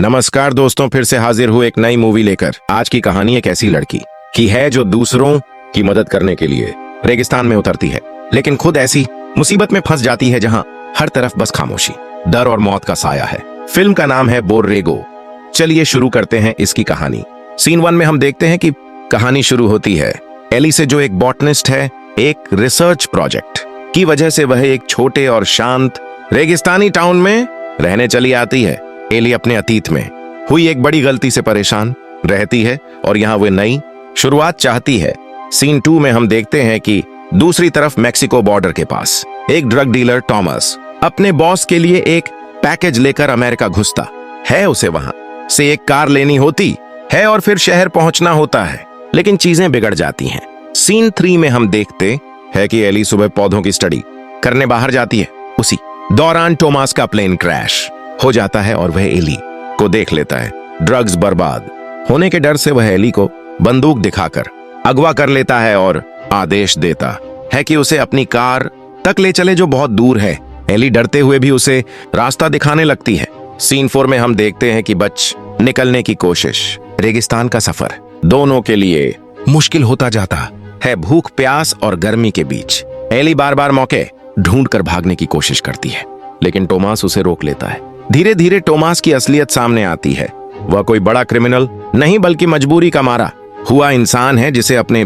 नमस्कार दोस्तों, फिर से हाजिर हूँ एक नई मूवी लेकर। आज की कहानी एक ऐसी लड़की की है जो दूसरों की मदद करने के लिए रेगिस्तान में उतरती है, लेकिन खुद ऐसी मुसीबत में फंस जाती है जहाँ हर तरफ बस खामोशी, डर और मौत का साया है। फिल्म का नाम है बोर्रेगो। चलिए शुरू करते हैं इसकी कहानी। सीन 1 में हम देखते हैं कि कहानी शुरू होती है एली से, जो एक बॉटनिस्ट है। एक रिसर्च प्रोजेक्ट की वजह से वह एक छोटे और शांत रेगिस्तानी टाउन में रहने चली आती है। एली अपने अतीत में हुई एक बड़ी गलती से परेशान रहती है और यहाँ वह नई शुरुआत चाहती है। सीन 2 में हम देखते हैं कि दूसरी तरफ मेक्सिको बॉर्डर के पास एक ड्रग डीलर टॉमस अपने बॉस के लिए एक पैकेज लेकर अमेरिका घुसता है। उसे वहां से एक कार लेनी होती है और फिर शहर पहुंचना होता है, लेकिन चीजें बिगड़ जाती हैं। सीन 3 में हम देखते हैं कि एली सुबह पौधों की स्टडी करने बाहर जाती है। उसी दौरान टॉमस का प्लेन क्रैश हो जाता है और वह एली को देख लेता है। ड्रग्स बर्बाद होने के डर से वह एली को बंदूक दिखाकर अगवा कर लेता है और आदेश देता है कि उसे अपनी कार तक ले चले जो बहुत दूर है। एली डरते हुए भी उसे रास्ता दिखाने लगती है। सीन 4 में हम देखते हैं कि बच निकलने की कोशिश। रेगिस्तान का सफर दोनों के लिए मुश्किल होता जाता है। भूख, प्यास और गर्मी के बीच एली बार बार मौके ढूंढकर भागने की कोशिश करती है, लेकिन टॉमस उसे रोक लेता है। धीरे धीरे टॉमस की असलियत सामने आती है। वह कोई बड़ा क्रिमिनल नहीं, बल्कि मजबूरी का मारा हुआ इंसान है जिसे अपने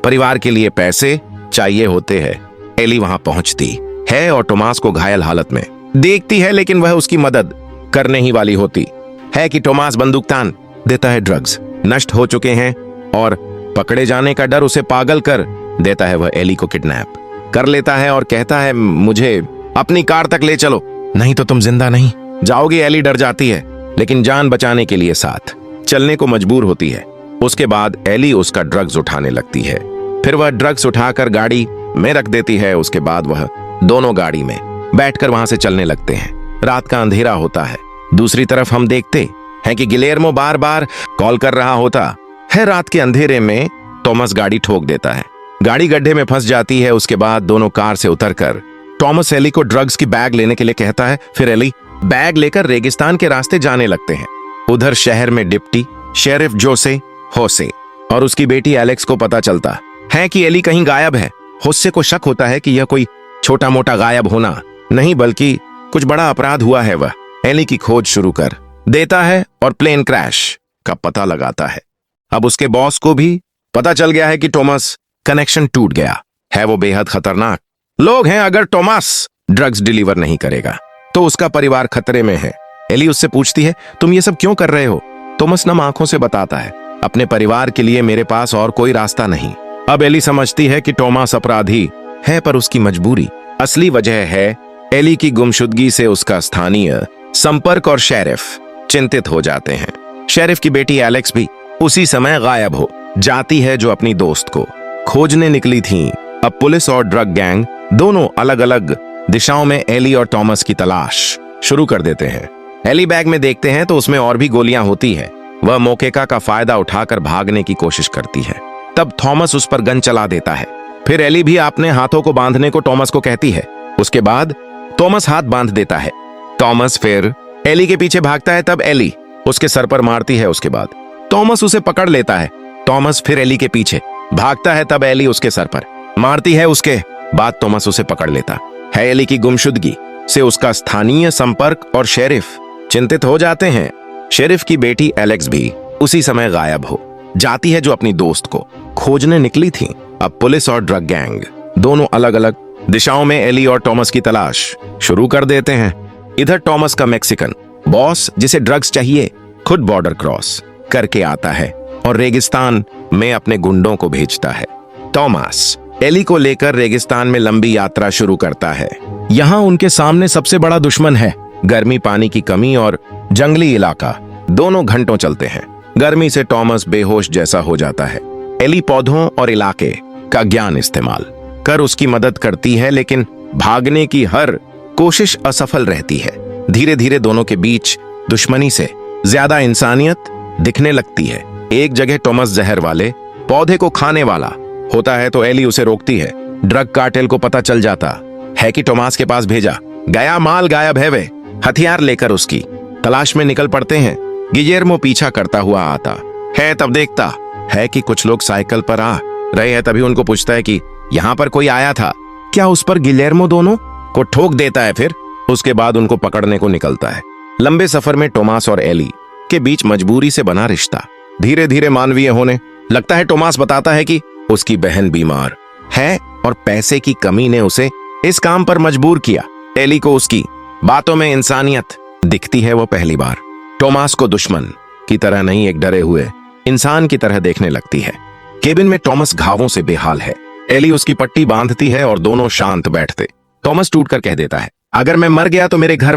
परिवार के लिए पैसे चाहिए होते हैं। एली वहां पहुंचती है और टॉमस को घायल हालत में देखती है, लेकिन वह उसकी मदद करने ही वाली होती है कि टॉमस बंदूक तान देता है। ड्रग्स नष्ट हो चुके हैं और पकड़े जाने का डर उसे पागल कर देता है। वह एली को किडनैप कर लेता है और कहता है, मुझे अपनी कार तक ले चलो, नहीं तो तुम जिंदा नहीं जाओगी। एली डर जाती है, लेकिन जान बचाने के लिए साथ चलने को मजबूर होती है। उसके बाद एली उसका ड्रग्स उठाने लगती है। फिर वह ड्रग्स उठाकर गाड़ी में रख देती है। उसके बाद वह दोनों गाड़ी में बैठकर वहां से चलने लगते हैं। रात का अंधेरा होता है। दूसरी तरफ हम देखते हैं कि गिलेर्मो बार बार कॉल कर रहा होता है। रात के अंधेरे में टॉमस गाड़ी ठोक देता है। गाड़ी गड्ढे में फंस जाती है। उसके बाद दोनों कार से उतरकर टॉमस एली को ड्रग्स की बैग लेने के लिए कहता है। फिर एली बैग लेकर रेगिस्तान के रास्ते जाने लगते हैं। उधर शहर में डिप्टी शेरिफ जोसे होसे और उसकी बेटी एलेक्स को पता चलता है कि एली कहीं गायब है। होसे को शक होता है कि यह कोई छोटा मोटा गायब होना नहीं, बल्कि कुछ बड़ा अपराध हुआ है। वह एली की खोज शुरू कर देता है और प्लेन क्रैश का पता लगाता है। अब उसके बॉस को भी पता चल गया है कि टॉमस कनेक्शन टूट गया है। वो बेहद खतरनाक लोग हैं। अगर टॉमस ड्रग्स डिलीवर नहीं करेगा तो उसका परिवार खतरे में है। एली उससे पूछती है, तुम ये सब क्यों कर रहे हो? टॉमस नम आंखों से बताता है, अपने परिवार के लिए मेरे पास और कोई रास्ता नहीं। अब एली समझती है कि टॉमस अपराधी है, पर उसकी मजबूरी असली वजह है एली की गुमशुदगी से उसका स्थानीय संपर्क और शेरिफ चिंतित हो जाते हैं। शेरिफ की बेटी एलेक्स भी उसी समय गायब हो जाती है, जो अपनी दोस्त को खोजने निकली थी। अब पुलिस और ड्रग गैंग दोनों अलग अलग दिशाओं में एली और टॉमस की तलाश शुरू कर देते हैं। एली बैग में देखते हैं तो उसमें और भी गोलियां होती है। वह मौके का फायदा उठाकर भागने की कोशिश करती है। तब थॉमस उस पर गन चला देता है। फिर एली भी अपने हाथों को बांधने को टॉमस को कहती है। उसके बाद टॉमस हाथ बांध देता है। टॉमस फिर एली के पीछे भागता है। तब एली उसके सर पर मारती है। उसके बाद टॉमस उसे पकड़ लेता है। टॉमस फिर एली के पीछे भागता है। तब एली उसके सर पर मारती है। उसके बाद टॉमस उसे पकड़ लेता है। एली की गुमशुदगी से उसका स्थानीय संपर्क और शेरिफ चिंतित हो जाते हैं। शेरिफ की बेटी एलेक्स भी उसी समय गायब हो जाती है, जो अपनी दोस्त को खोजने निकली थी। अब पुलिस और ड्रग गैंग दोनों अलग अलग दिशाओं में एली और टॉमस की तलाश शुरू कर देते हैं। इधर टॉमस का मैक्सिकन बॉस, जिसे ड्रग्स चाहिए, खुद बॉर्डर क्रॉस करके आता है और रेगिस्तान में अपने गुंडों को भेजता है। टॉमस एली को लेकर रेगिस्तान में लंबी यात्रा शुरू करता है। यहाँ उनके सामने सबसे बड़ा दुश्मन है गर्मी, पानी की कमी और जंगली इलाका। दोनों घंटों चलते हैं। गर्मी से टॉमस बेहोश जैसा हो जाता है। एली पौधों और इलाके का ज्ञान इस्तेमाल कर उसकी मदद करती है, लेकिन भागने की हर कोशिश असफल रहती है। धीरे धीरे दोनों के बीच दुश्मनी से ज्यादा इंसानियत दिखने लगती है। एक जगह टॉमस जहर वाले पौधे को खाने वाला होता है तो एली उसे रोकती है। ड्रग कार्टेल को पता चल जाता है कि टॉमस के पास भेजा गया माल गायब है। वे हथियार लेकर उसकी तलाश में निकल पड़ते हैं। गिलेर्मो पीछा करता हुआ आता है। तब देखता है कि कुछ लोग साइकिल पर आ रहे हैं। तभी उनको पूछता है कि यहाँ पर कोई आया था क्या। उस पर गिलेर्मो दोनों को ठोक देता है। फिर उसके बाद उनको पकड़ने को निकलता है। लंबे सफर में टोमास और एली के बीच मजबूरी से बना रिश्ता धीरे धीरे मानवीय होने लगता है। टोमास बताता है कि उसकी बहन बीमार है और पैसे की कमी ने उसे इस काम पर मजबूर किया। एली को उसकी बातों में इंसानियत दिखती है। वो पहली बार टोमास को दुश्मन की तरह नहीं, एक डरे हुए इंसान की तरह देखने लगती है। केबिन में टॉमस घावों से बेहाल है। एली उसकी पट्टी बांधती है और दोनों शांत बैठते। टॉमस टूटकर कह देता है, अगर मैं मर गया तो मेरे घर